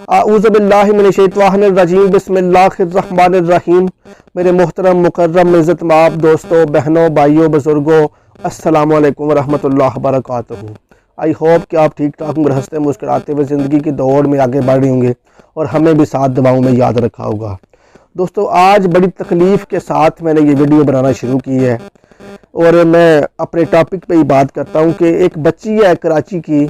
اعوذ باللہ من الشیطان الرجیم بسم اللہ الرحمن الرحیم۔ میرے محترم مکرم عزت مآب دوستوں، بہنوں، بھائیوں، بزرگوں، السلام علیکم ورحمۃ اللہ وبرکاتہ۔ آئی ہوپ کہ آپ ٹھیک ٹھاک ہنستے مسکراتے ہوئے زندگی کی دوڑ میں آگے بڑھ رہے ہوں گے اور ہمیں بھی ساتھ دعاؤں میں یاد رکھا ہوگا۔ دوستوں، آج بڑی تکلیف کے ساتھ میں نے یہ ویڈیو بنانا شروع کی ہے اور میں اپنے ٹاپک پہ ہی بات کرتا ہوں کہ ایک بچی ہے کراچی کی،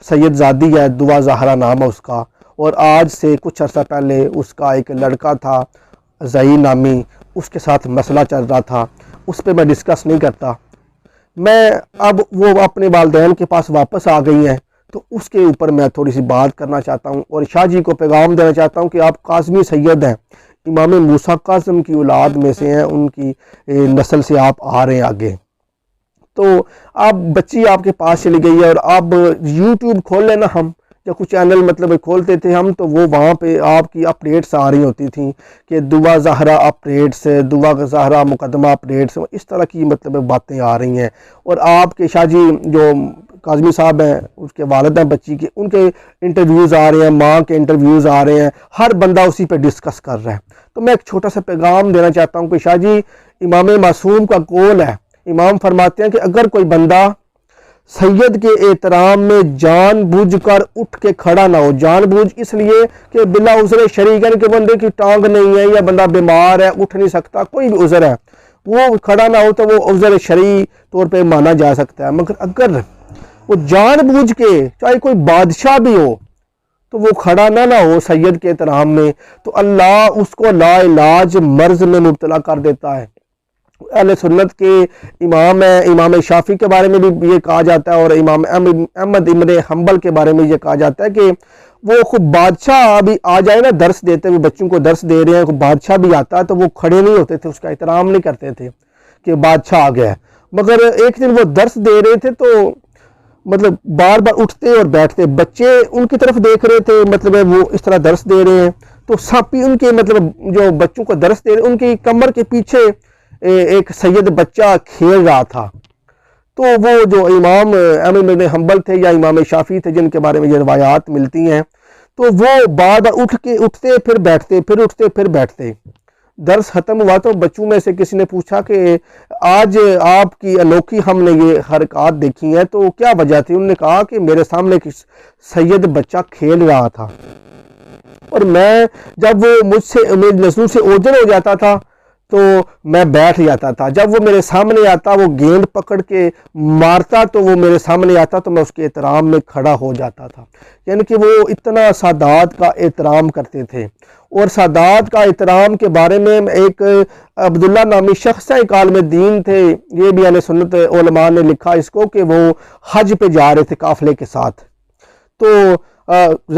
سید زادی ہے، دعا زہرا نام ہے اس کا، اور آج سے کچھ عرصہ پہلے اس کا ایک لڑکا تھا ظہیر نامی، اس کے ساتھ مسئلہ چل رہا تھا، اس پہ میں ڈسکس نہیں کرتا۔ میں اب وہ اپنے والدین کے پاس واپس آ گئی ہیں تو اس کے اوپر میں تھوڑی سی بات کرنا چاہتا ہوں اور شاہ جی کو پیغام دینا چاہتا ہوں کہ آپ کاظمی سید ہیں، امام موسیٰ کاظم کی اولاد میں سے ہیں، ان کی نسل سے آپ آ رہے ہیں آگے۔ تو اب بچی آپ کے پاس چلی گئی ہے اور اب یوٹیوب کھول لینا، ہم یا کچھ چینل کھولتے تھے ہم تو وہ وہاں پہ آپ کی اپڈیٹس آ رہی ہوتی تھیں کہ دعا زہرا اپڈیٹس، دعا زہرا مقدمہ اپڈیٹس، اس طرح کی باتیں آ رہی ہیں۔ اور آپ کے شاہ جی جو کاظمی صاحب ہیں، اس کے والد ہیں بچی کے، ان کے انٹرویوز آ رہے ہیں، ماں کے انٹرویوز آ رہے ہیں، ہر بندہ اسی پہ ڈسکس کر رہا ہے۔ تو میں ایک چھوٹا سا پیغام دینا چاہتا ہوں کہ شاہ جی، امام معصوم کا قول ہے، امام فرماتے ہیں کہ اگر کوئی بندہ سید کے احترام میں جان بوجھ کر اٹھ کے کھڑا نہ ہو، جان بوجھ اس لیے کہ بلا عذر شریک ہے کہ بندے کی ٹانگ نہیں ہے یا بندہ بیمار ہے، اٹھ نہیں سکتا، کوئی بھی عذر ہے، وہ کھڑا نہ ہو تو وہ عذر شرعی طور پہ مانا جا سکتا ہے۔ مگر اگر وہ جان بوجھ کے، چاہے کوئی بادشاہ بھی ہو، تو وہ کھڑا نہ ہو سید کے احترام میں، تو اللہ اس کو لا علاج مرض میں مبتلا کر دیتا ہے۔ اہل سنت کے امام ہیں، امام شافعی کے بارے میں بھی یہ کہا جاتا ہے اور امام احمد ابن حنبل کے بارے میں یہ کہا جاتا ہے کہ وہ خود بادشاہ بھی آ جائے نا، درس دیتے ہوئے بچوں کو درس دے رہے ہیں، کوئی بادشاہ بھی آتا ہے تو وہ کھڑے نہیں ہوتے تھے، اس کا احترام نہیں کرتے تھے کہ بادشاہ آ گیا ہے۔ مگر ایک دن وہ درس دے رہے تھے تو بار بار اٹھتے اور بیٹھتے، بچے ان کی طرف دیکھ رہے تھے، وہ اس طرح درس دے رہے ہیں تو ساتھی ان کے جو بچوں کو درس دے رہے، ان کی کمر کے پیچھے ایک سید بچہ کھیل رہا تھا۔ تو وہ جو امام احمد بن حنبل تھے یا امام شافعی تھے، جن کے بارے میں یہ روایات ملتی ہیں، تو وہ بار بار اٹھتے پھر بیٹھتے، پھر اٹھتے پھر بیٹھتے۔ درس ختم ہوا تو بچوں میں سے کسی نے پوچھا کہ آج آپ کی انوکھی ہم نے یہ حرکات دیکھی ہیں، تو کیا وجہ تھی؟ انہوں نے کہا کہ میرے سامنے ایک سید بچہ کھیل رہا تھا اور میں جب وہ مجھ سے میری نظروں سے اوجھل ہو جاتا تھا تو میں بیٹھ جاتا تھا، جب وہ میرے سامنے آتا، وہ گیند پکڑ کے مارتا تو وہ میرے سامنے آتا تو میں اس کے احترام میں کھڑا ہو جاتا تھا۔ یعنی کہ وہ اتنا سادات کا احترام کرتے تھے۔ اور سادات کا احترام کے بارے میں ایک عبداللہ نامی شخص ہے، ایک عالم دین تھے، یہ بھی اہل سنت علماء نے لکھا اس کو کہ وہ حج پہ جا رہے تھے قافلے کے ساتھ، تو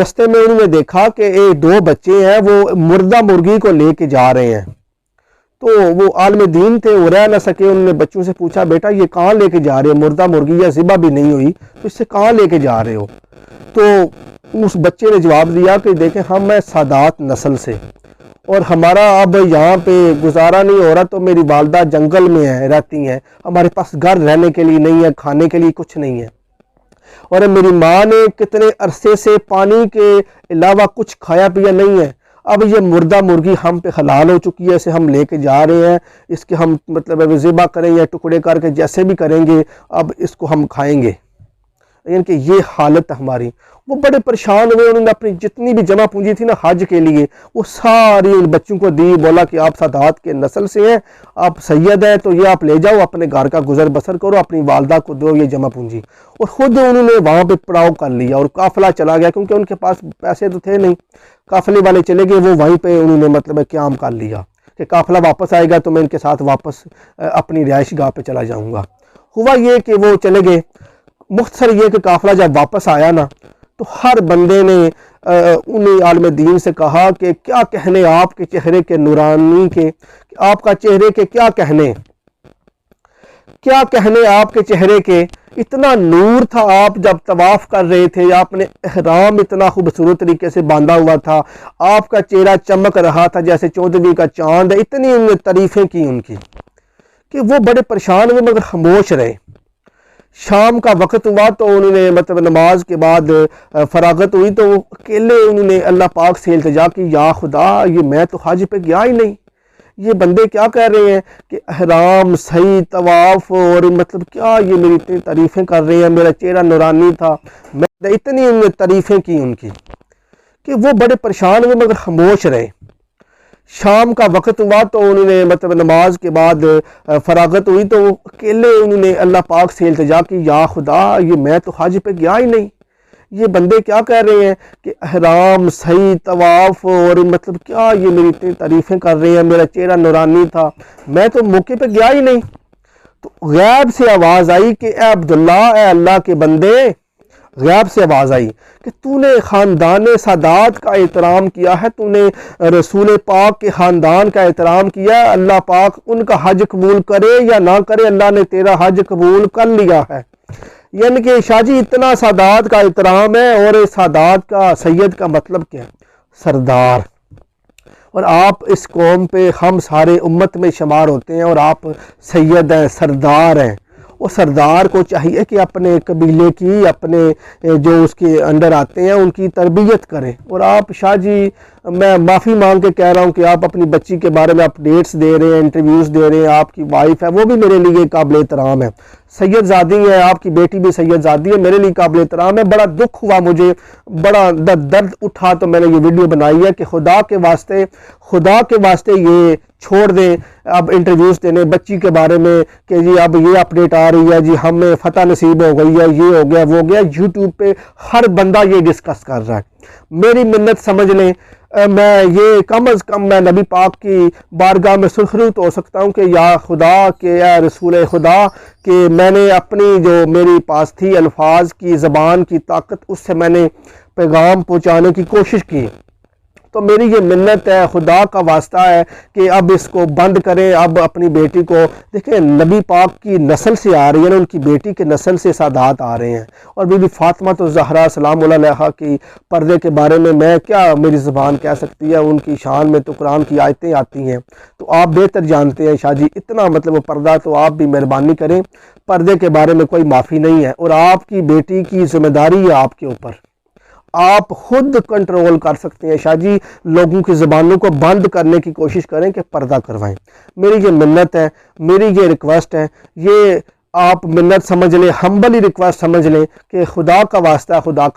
رستے میں انہوں نے دیکھا کہ دو بچے ہیں، وہ مردہ مرغی کو لے کے جا رہے ہیں۔ تو وہ عالم دین تھے، وہ رہ نہ سکے، انہوں نے بچوں سے پوچھا بیٹا یہ کہاں لے کے جا رہے ہو؟ مردہ مرغی یا ذبح بھی نہیں ہوئی تو اس سے کہاں لے کے جا رہے ہو؟ تو اس بچے نے جواب دیا کہ دیکھیں ہم ہیں سادات نسل سے اور ہمارا اب یہاں پہ گزارا نہیں ہو رہا، تو میری والدہ جنگل میں رہتی ہیں، ہمارے پاس گھر رہنے کے لیے نہیں ہے، کھانے کے لیے کچھ نہیں ہے، اور میری ماں نے کتنے عرصے سے پانی کے علاوہ کچھ کھایا پیا نہیں ہے، اب یہ مردہ مرغی ہم پہ حلال ہو چکی ہے، اسے ہم لے کے جا رہے ہیں، اس کے ہم ذبح کریں یا ٹکڑے کر کے جیسے بھی کریں گے، اب اس کو ہم کھائیں گے۔ یعنی کہ یہ حالت ہماری۔ وہ بڑے پریشان ہوئے، انہوں نے اپنی جتنی بھی جمع پونجی تھی نا حج کے لیے وہ ساری ان بچوں کو دی، بولا کہ آپ سادات کے نسل سے ہیں، آپ سید ہیں، تو یہ آپ لے جاؤ، اپنے گھر کا گزر بسر کرو، اپنی والدہ کو دو یہ جمع پونجی۔ اور خود انہوں نے وہاں پہ پڑاؤ کر لیا اور قافلہ چلا گیا، کیونکہ ان کے پاس پیسے تو تھے نہیں، قافلے والے چلے گئے، وہ وہیں پہ انہوں نے قیام کر لیا کہ قافلہ واپس آئے گا تو میں ان کے ساتھ واپس اپنی رہائش گاہ پہ چلا جاؤں گا۔ ہوا یہ کہ وہ چلے گئے۔ مختصر یہ کہ قافلہ جب واپس آیا نا تو ہر بندے نے انہیں عالم دین سے کہا کہ کیا کہنے آپ کے چہرے کے نورانی کے، آپ کا چہرے کے کیا کہنے آپ کے چہرے کے، اتنا نور تھا آپ جب طواف کر رہے تھے، آپ نے احرام اتنا خوبصورت طریقے سے باندھا ہوا تھا، آپ کا چہرہ چمک رہا تھا جیسے 14ویں کا چاند ہے۔ اتنی انہوں نے تعریفیں کی ان کی کہ وہ بڑے پریشان ہوئے مگر خاموش رہے شام کا وقت ہوا تو انہوں نے مطلب نماز کے بعد فراغت ہوئی تو وہ اکیلے انہوں نے اللہ پاک سے التجا کی، یا خدا یہ میں تو حج پہ گیا ہی نہیں، یہ بندے کیا کہہ رہے ہیں کہ احرام صحیح طواف اور مطلب کیا یہ میری اتنی تعریفیں کر رہے ہیں، میرا چہرہ نورانی تھا، میں اتنی ان نے تعریفیں کی ان کی کہ وہ بڑے پریشان ہوئے مگر خاموش رہے۔ شام کا وقت ہوا تو انہوں نے مطلب نماز کے بعد فراغت ہوئی تو وہ اکیلے انہوں نے اللہ پاک سے التجا کی، یا خدا یہ میں تو حج پہ گیا ہی نہیں، یہ بندے کیا کہہ رہے ہیں کہ احرام صحیح طواف اور مطلب کیا یہ میری اتنی تعریفیں کر رہے ہیں، میرا چہرہ نورانی تھا، میں تو موقع پہ گیا ہی نہیں۔ تو غیب سے آواز آئی کہ اے عبداللہ، اے اللہ کے بندے، غیب سے آواز آئی کہ تو نے خاندان سادات کا احترام کیا ہے، تو نے رسول پاک کے خاندان کا احترام کیا ہے، اللہ پاک ان کا حج قبول کرے یا نہ کرے، اللہ نے تیرا حج قبول کر لیا ہے۔ یعنی کہ شاہ جی اتنا سادات کا احترام ہے، اور سادات کا سید کا مطلب کیا ہے؟ سردار۔ اور آپ اس قوم پہ ہم سارے امت میں شمار ہوتے ہیں، اور آپ سید ہیں، سردار ہیں۔ وہ سردار کو چاہیے کہ اپنے قبیلے کی، اپنے جو اس کے انڈر آتے ہیں ان کی تربیت کریں۔ اور آپ شاہ جی، میں معافی مانگ کے کہہ رہا ہوں کہ آپ اپنی بچی کے بارے میں اپڈیٹس دے رہے ہیں، انٹرویوز دے رہے ہیں، آپ کی وائف ہے وہ بھی میرے لیے قابل احترام ہے، سید زادی ہے، آپ کی بیٹی بھی سید زادی ہے، میرے لیے قابل احترام ہے۔ بڑا دکھ ہوا مجھے، بڑا درد اٹھا تو میں نے یہ ویڈیو بنائی ہے کہ خدا کے واسطے یہ چھوڑ دیں اب انٹرویوز دینے بچی کے بارے میں کہ جی اب یہ اپڈیٹ آ رہی ہے، جی ہمیں فتح نصیب ہو گئی ہے، یہ ہو گیا وہ ہو گیا۔ یوٹیوب پہ ہر بندہ یہ ڈسکس کر رہا ہے، میری منت سمجھ لیں، میں یہ کم از کم میں نبی پاک کی بارگاہ میں سرخروت ہو سکتا ہوں کہ یا خدا کہ اے رسول خدا، کہ میں نے اپنی جو میری پاس تھی الفاظ کی، زبان کی طاقت، اس سے میں نے پیغام پہنچانے کی کوشش کی۔ تو میری یہ منت ہے، خدا کا واسطہ ہے کہ اب اس کو بند کریں۔ اب اپنی بیٹی کو دیکھیں، نبی پاک کی نسل سے آ رہی ہے نا، ان کی بیٹی کے نسل سے سادات آ رہے ہیں، اور بی بی فاطمہ تو زہرا سلام اللہ علیہا کی پردے کے بارے میں کیا میری زبان کہہ سکتی ہے، ان کی شان میں تو قرآن کی آیتیں آتی ہیں، تو آپ بہتر جانتے ہیں شاہ جی، اتنا مطلب وہ پردہ، تو آپ بھی مہربانی کریں، پردے کے بارے میں کوئی معافی نہیں ہے، اور آپ کی بیٹی کی ذمہ داری ہے آپ کے اوپر، آپ خود کنٹرول کر سکتے ہیں شاہ جی، لوگوں کی زبانوں کو بند کرنے کی کوشش کریں کہ پردہ کروائیں۔ میری یہ منت ہے، میری یہ ریکویسٹ ہے، یہ آپ منت سمجھ لیں، ہمبلی ریکویسٹ سمجھ لیں کہ خدا کا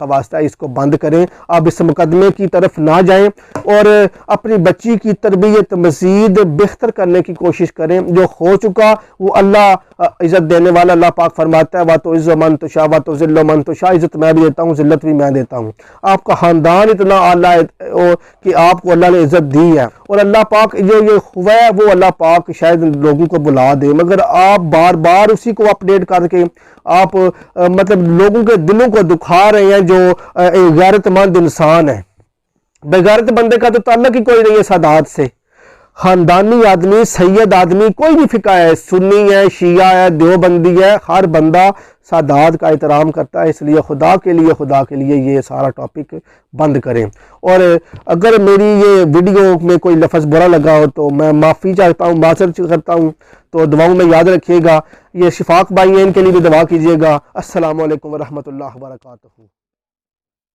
واسطہ اس کو بند کریں، آپ اس مقدمے کی طرف نہ جائیں، اور اپنی بچی کی تربیت مزید بہتر کرنے کی کوشش کریں۔ جو ہو چکا وہ اللہ عزت دینے والا، اللہ پاک فرماتا ہے وَتُعِزُّ مَن تَشَاءُ وَتُذِلُّ مَن تَشَاءُ، عزت میں بھی دیتا ہوں، ذلت بھی میں دیتا ہوں۔ آپ کا خاندان اتنا اعلیٰ ہے کہ آپ کو اللہ نے عزت دی ہے، اور اللہ پاک یہ ہوا ہے وہ اللہ پاک شاید لوگوں کو بلا دے، مگر آپ بار بار اسی کو اپڈیٹ کر کے آپ مطلب لوگوں کے دلوں کو دکھا رہے ہیں جو غیرت مند انسان ہے۔ بغیرت بندے کا تو تعلق ہی کوئی نہیں ہے سادات سے۔ خاندانی آدمی، سید آدمی، کوئی بھی فقہ ہے، سنی ہے، شیعہ ہے، دیوبندی ہے، ہر بندہ سادات کا احترام کرتا ہے، اس لیے خدا کے لیے یہ سارا ٹاپک بند کریں۔ اور اگر میری یہ ویڈیو میں کوئی لفظ برا لگا ہو تو میں معافی چاہتا ہوں، معذرت کرتا ہوں، تو دعاؤں میں یاد رکھیے گا۔ یہ شفاق بھائی ہیں، ان کے لیے بھی دعا کیجیے گا۔ السلام علیکم ورحمۃ اللہ وبرکاتہ۔